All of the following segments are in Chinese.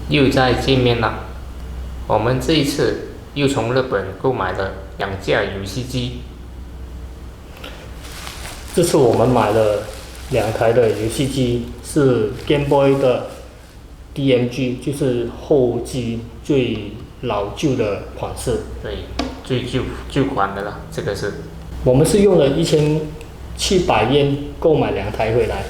又再见面了。我们这一次又从日本购买了2架游戏机。这次我们买了2台的游戏机，是 Game Boy 的 DMG， 就是后机最老旧的款式。对，最旧款的了，这个是。我们是用了1700元购买2台回来。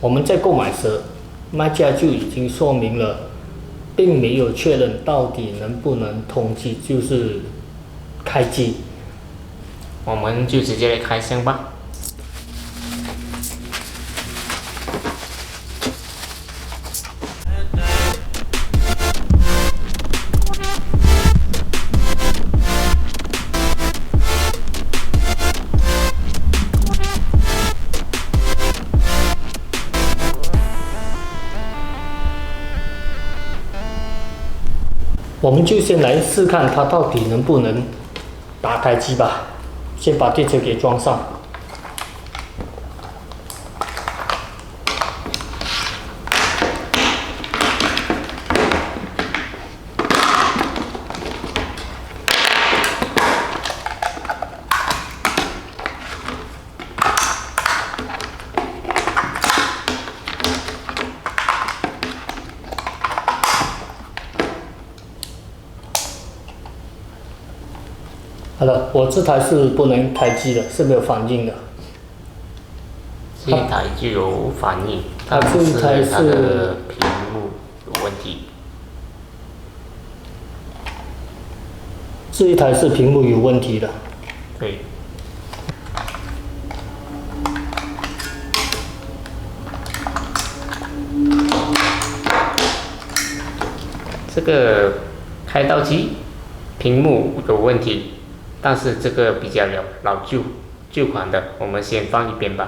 我们在购买时，卖家就已经说明了，并没有确认到底能不能通机，就是开机。我们就直接来开箱吧。我们就先来试看它到底能不能打开机吧。先把电池给装上。好了，我这台是不能开机的，是没有反应的。这一台就有反应，它这一台是它的屏幕有问题。这一台是屏幕有问题的。对。这个开到机，屏幕有问题。但是这个比较老旧款的，我们先放一边吧。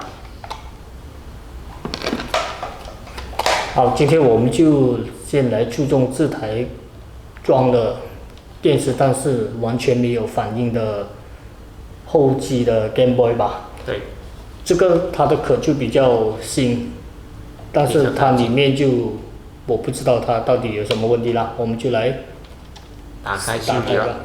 好，今天我们就先来注重这台装了电池，但是完全没有反应的后机的 Game Boy 吧。对。这个它的壳就比较新，但是它里面就我不知道它到底有什么问题啦，我们就来打开新机了。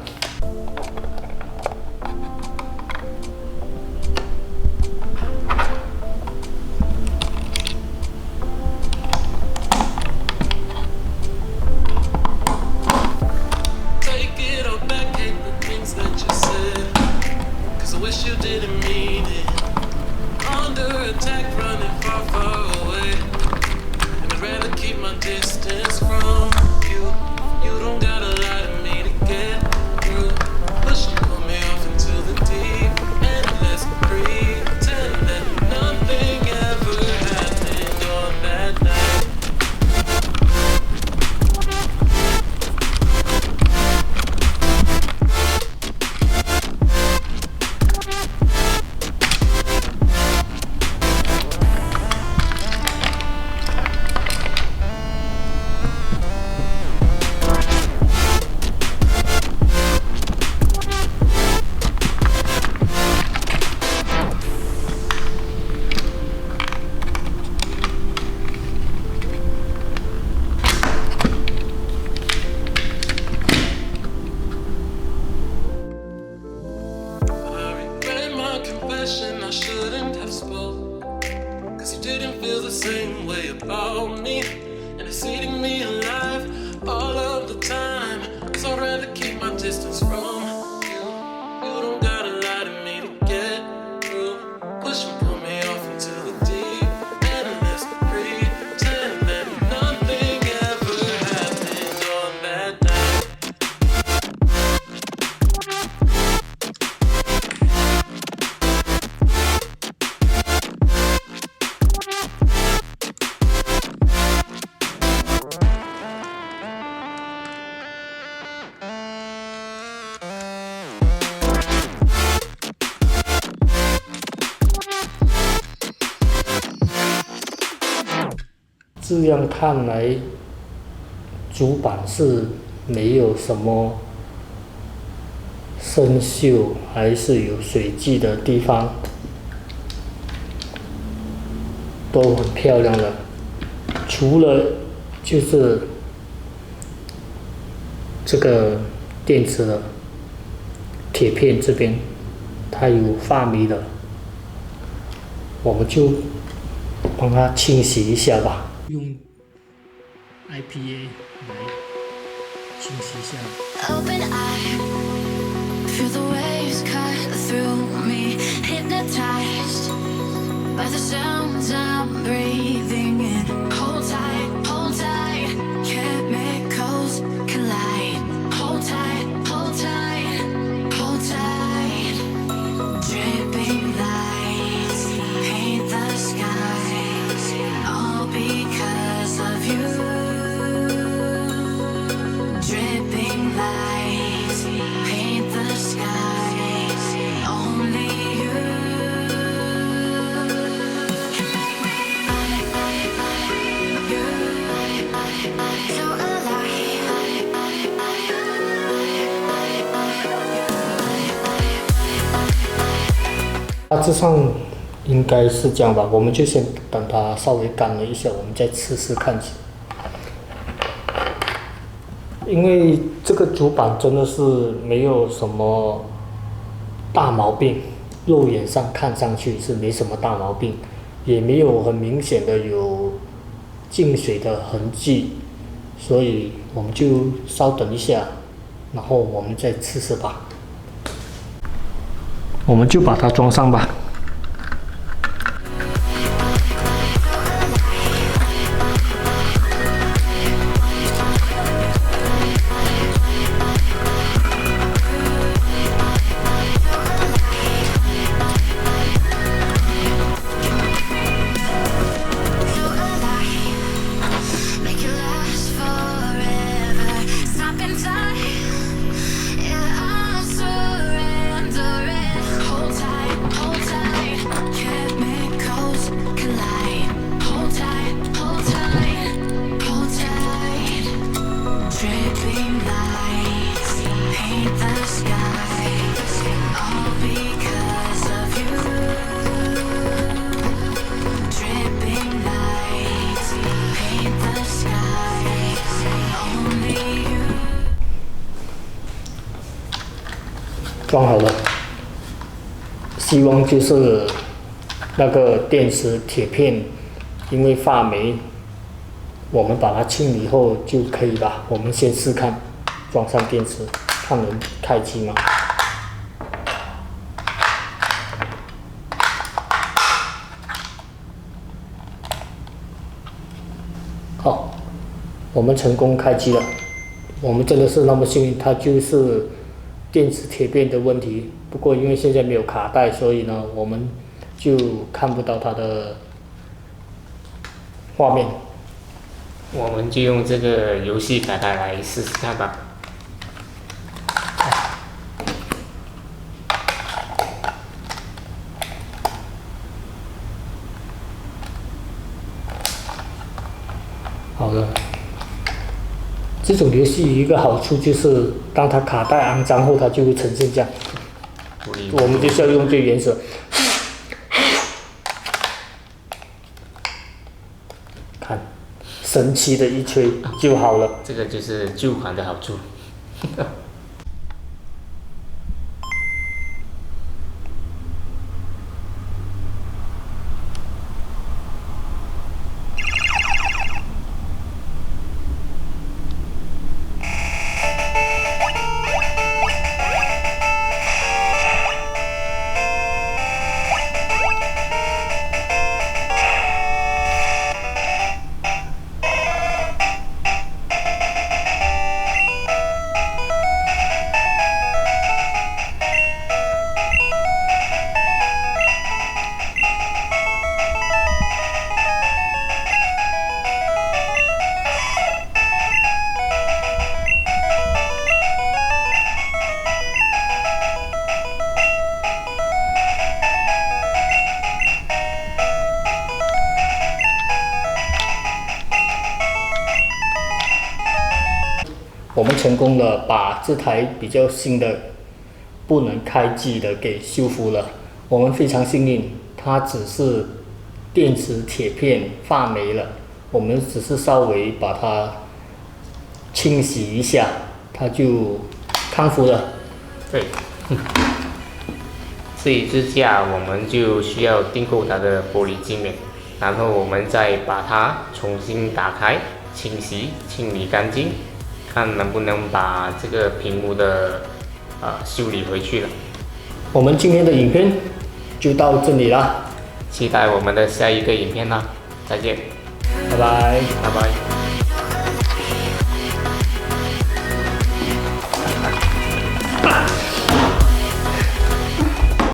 这样看来，主板是没有什么生锈，还是有水迹的地方，都很漂亮的。除了就是这个电池的铁片这边，它有发霉的，我们就帮它清洗一下吧，用 IPA 来清洗一下。Open eye, feel the waves cut through me, hypnotized by the sounds I'm breathing in. Hold tight, chemicals collide. Hold tight, hold tight. Dripping lights paint the skies, all because of you. Dripping lights paint the skies, only you can make me feel alive. 大致上应该是这样吧，我们就先等它稍微干了一下，我们再试试看。因为这个主板真的是没有什么大毛病，肉眼上看上去是没什么大毛病，也没有很明显的有进水的痕迹，所以我们就稍等一下，然后我们再试试吧。我们就把它装上吧。装好了，希望就是那个电池铁片，因为发霉，我们把它清理后就可以吧。我们先试看，装上电池，看能开机吗？好，我们成功开机了。我们真的是那么幸运，它就是电池铁片的问题。不过因为现在没有卡带，所以呢，我们就看不到它的画面。我们就用这个游戏卡带来试试看吧。好了，这种游戏有一个好处就是，当它卡带肮脏后，它就会呈现这样。我们就是要用这原则。看，神奇的一吹就好了。这个就是旧款的好处。成功的把这台比较新的不能开机的给修复了。我们非常幸运，它只是电池铁片发霉了，我们只是稍微把它清洗一下，它就康复了。对。至于支架，我们就需要订购它的玻璃镜面，然后我们再把它重新打开、清洗、清理干净，看能不能把这个屏幕的修理回去了。我们今天的影片就到这里啦，期待我们的下一个影片啦，再见，拜拜。拜拜。